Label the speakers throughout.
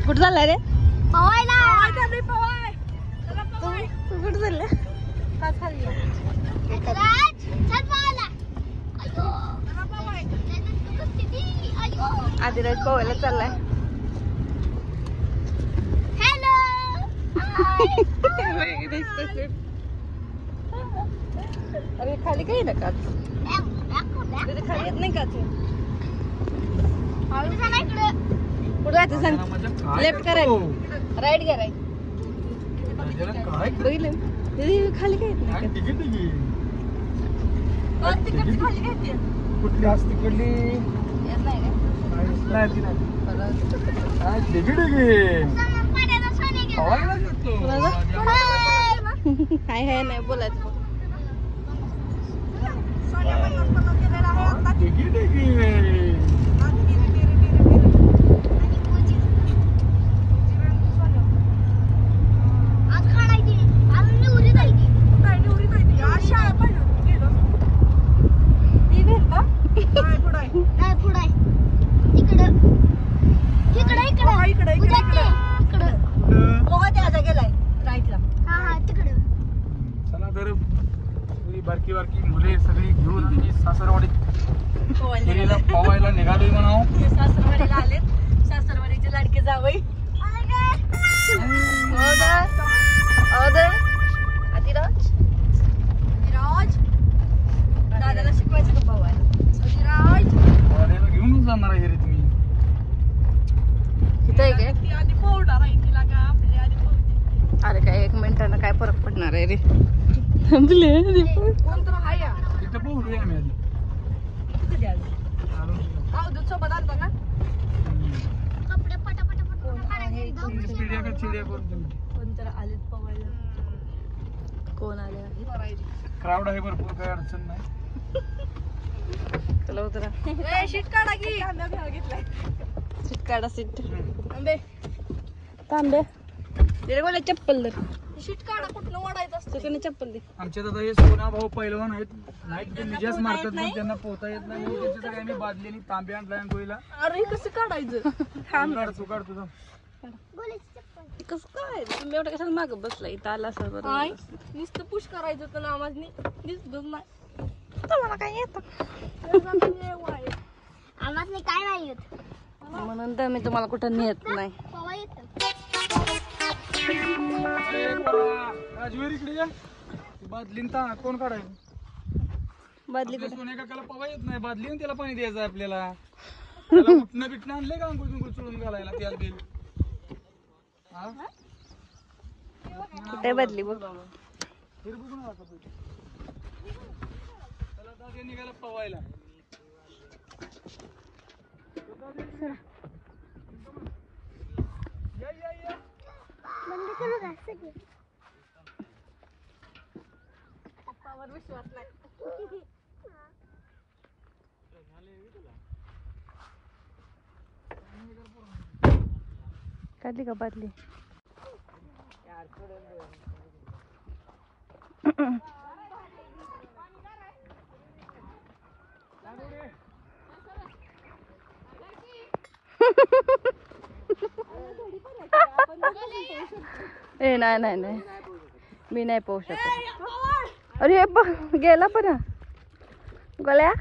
Speaker 1: कुठं चाललाय रे?
Speaker 2: पवायला
Speaker 1: तू कुठं चाललाय? आदिराज पवायला चाललाय. अरे खाली काही ना का खाली येत नाही का तू? कुठं जायचं सांग? लेफ्ट करायचं, राईट करायचं. बघितलं खाली काय येत नाही का?
Speaker 3: कुठली असते तिकडली
Speaker 1: येत नाही हाय हाय नाही बोलायचं.
Speaker 3: बारकी बारकी मुले सगळी घेऊन तिची सासरवाडीत पवायला निघालोय म्हणावं.
Speaker 1: सासरवाडीला आलेत. सासरवाडीचे लाडके जावई दादाला शिकवायचं का पवायला?
Speaker 3: वाड्याला घेऊनच जाणार आहे रे तुम्ही.
Speaker 1: इथं आहे काय? अरे काय 1 मिनिटानं काय फरक पडणार आहे रे? थांबले
Speaker 3: तिथं पोहूया आम्ही आधी. चिडिया का चिडिया करून
Speaker 1: कोणतर आलेत पवायला. कोण आले?
Speaker 3: क्राऊड आहे भरपूर, काही अडचण नाही.
Speaker 1: चला उतरा. शीट काढा की. शीट काढा. सीट तांबे दे बोला. चप्पल दर. शीट काढा. कुठलं ओढायचं असतं त्याने चप्पल दे.
Speaker 3: आमच्या दादा हे सोना भाऊ पहिलवान आहेत. नाईट ते निजाच मारतात पण त्यांना पोहता येत नाही. त्यांच्यासाठी आम्ही बादलीने तांबे आणलाय गोळीला.
Speaker 1: अरे कसं काढायचं?
Speaker 3: तू काढ तुझं.
Speaker 1: कसं काय तुम्ही एवढं कशाला मागं बसला? इथं आला असं बरं. नुसतं पुश करायचं तर आवाजनी दिसतच नाही. मला काय येतं
Speaker 2: आम्हाला काय नाही येत
Speaker 1: म्हणून तर मी तुम्हाला कुठं नेत नाही.
Speaker 3: राजवीर इकडे या. बादलीन ता कोण काढायचं?
Speaker 1: बादली
Speaker 3: सोन्या काकाला पवा येत नाही. बादलीन त्याला पाणी द्यायचं आपल्याला. उठणं बिटणं आणलंय का अंकुळ बिंकुळ चोळून घालायला त्याला बिल?
Speaker 1: कुठे बदली बघ.
Speaker 3: निघाला पवायला.
Speaker 1: विश्वास नाही. काढली का बादली? ए नाही नाही नाही मी नाही पोहू शकत. अरे गेला पण गल्या.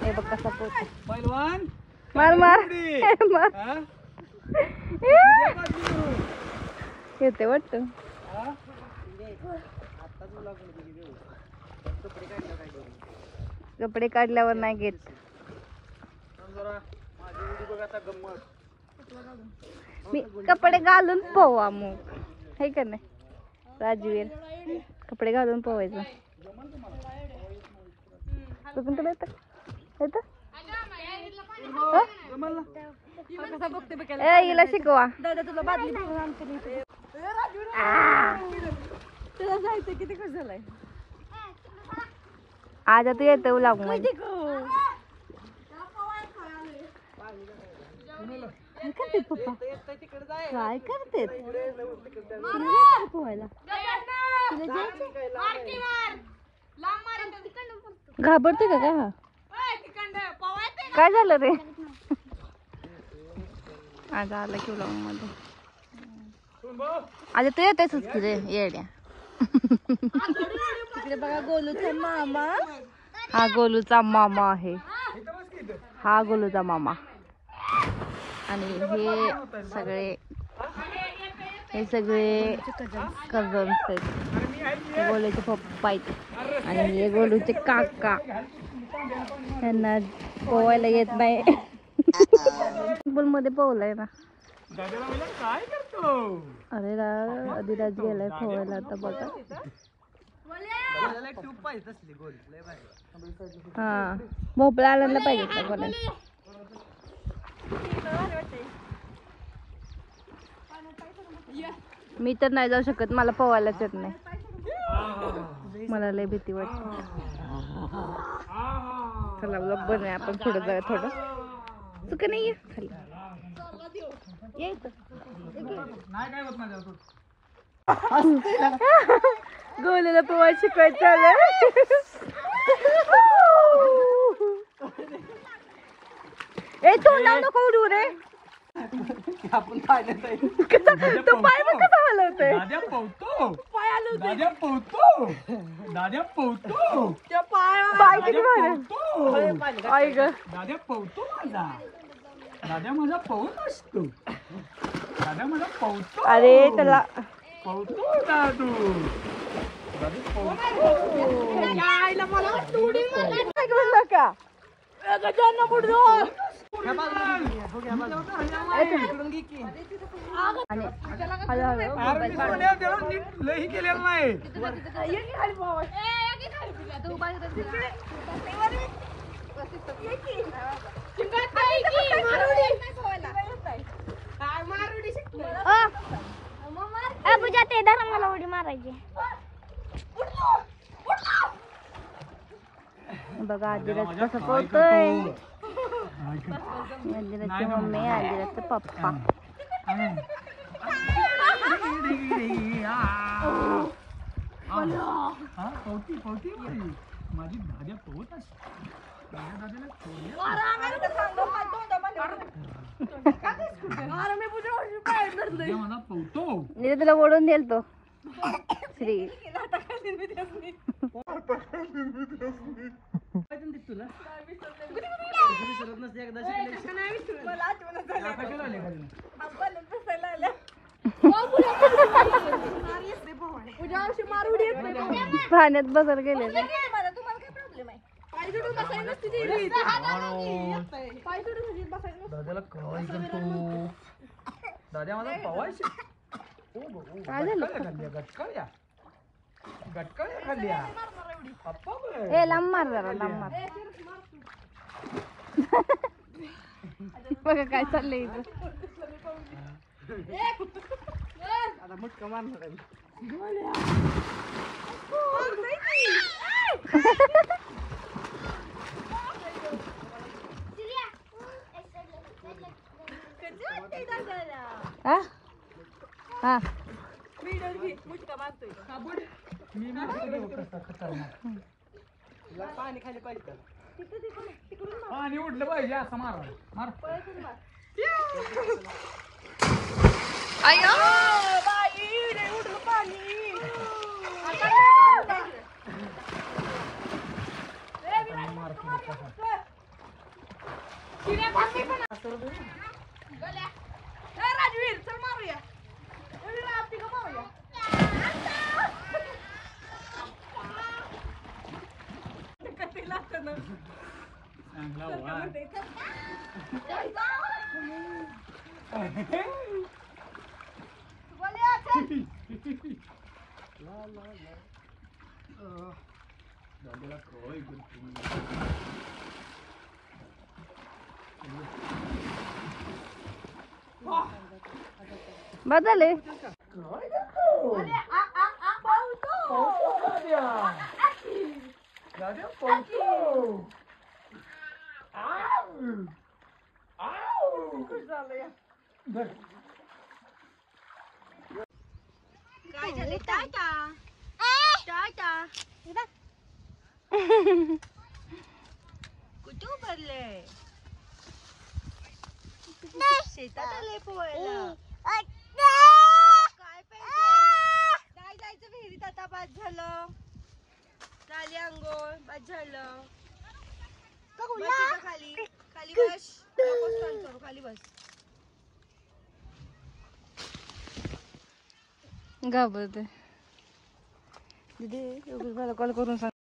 Speaker 1: हे बघ कसा पोहतो.
Speaker 3: पहिलवान
Speaker 1: मार मार येते वाटत. कपडे काढल्यावर नाही घेत. मी कपडे घालून पोवा मग हे का नाही राजवीर? कपडे घालून पोवायचं. तुला येतं येतं? हिला शिकवा. दादा तुला बादली तुला जायचं किती खुश झालाय. आज तू येतो लागू काय करते पप्पा? काय करते पोहायला? घाबरते का काय हा काय झालं रे आज आला की ब्लॉग मध्ये आज तू येतेच की रे येड्या तिकडे बघा गोलूचा मामा हा गोलूचा मामा आहे हा गोलूचा मामा आणि हे सगळे कझन्स आहेत हे गोलूचे पप्पा आहेत आणि हे गोलूचे काका त्यांना पोवायला येत नाही मध्ये पोवलाय ना
Speaker 3: काय करतो
Speaker 1: अरे अधिराज गेलाय पोवायला आता बघा हा भोपळा आणायला पाहिजे का बोला मी तर नाही जाऊ शकत मला पोवायलाच येत नाही मला लय भीती वाटते चला ब्लॉग बनवूया आपण पुढे जाऊया थोडं चुक नाही ये खाली गोल्याला पोवायला शिकवायचं चालू ए तोंडावर नको उडू रे
Speaker 3: आपण पाहिलं
Speaker 1: तू पाय बघ कसा हलवतोय
Speaker 3: दाद्या पोहतो
Speaker 1: पाय हलवतोय
Speaker 3: दाद्या पोहतो दाद्या पोहतो
Speaker 1: पाय किती भारी आई ग
Speaker 3: दाद्या पोहतो माझा दाद्या माझा पोहत असतो दाद्या माझा पोहतो
Speaker 1: अरे त्याला
Speaker 3: पोहतो दादू दादू पोहतो
Speaker 1: का गजानन बुडलो आणि
Speaker 3: लई केलेलं नाही
Speaker 2: पूजा ते धरा मला उडी मारायची
Speaker 1: बघा आदिराज कसं पोहतोय आदिराजची मम्मी आदिराजचा पप्पा
Speaker 3: पोहती पोहती माझी दाद्या पोहत असते मला पोहतो
Speaker 1: तुला ओढून देईल तो श्री पाण्यात बसायला गेले
Speaker 3: दाद्याला काय करतो दाद्या माझा पवायचे
Speaker 1: काय झालं
Speaker 3: गटकळ्या गटकळ्या खाल्ल्या पप्पा
Speaker 1: ए लांब मार जरा लांब मार बघा काय चाललंय इथं
Speaker 3: आता मुटका मारणार
Speaker 1: हा हा
Speaker 3: पाणी खाली पाहिजे पाणी उडलं पाहिजे असं मार मार
Speaker 1: उडलं पाणी राजवीर चल मारूया बदले
Speaker 2: काय झाले टाटा टाटा
Speaker 1: भरले शेतात आले पोहायला काय पाहिजे नाही जायचं विहिरीत आता बाद झालं झाली अंघोळ बाद झालं बस इथं खाली खाली बस नकोस तोंड करू खाली बस घाबरते दीदी मला कॉल करून सांग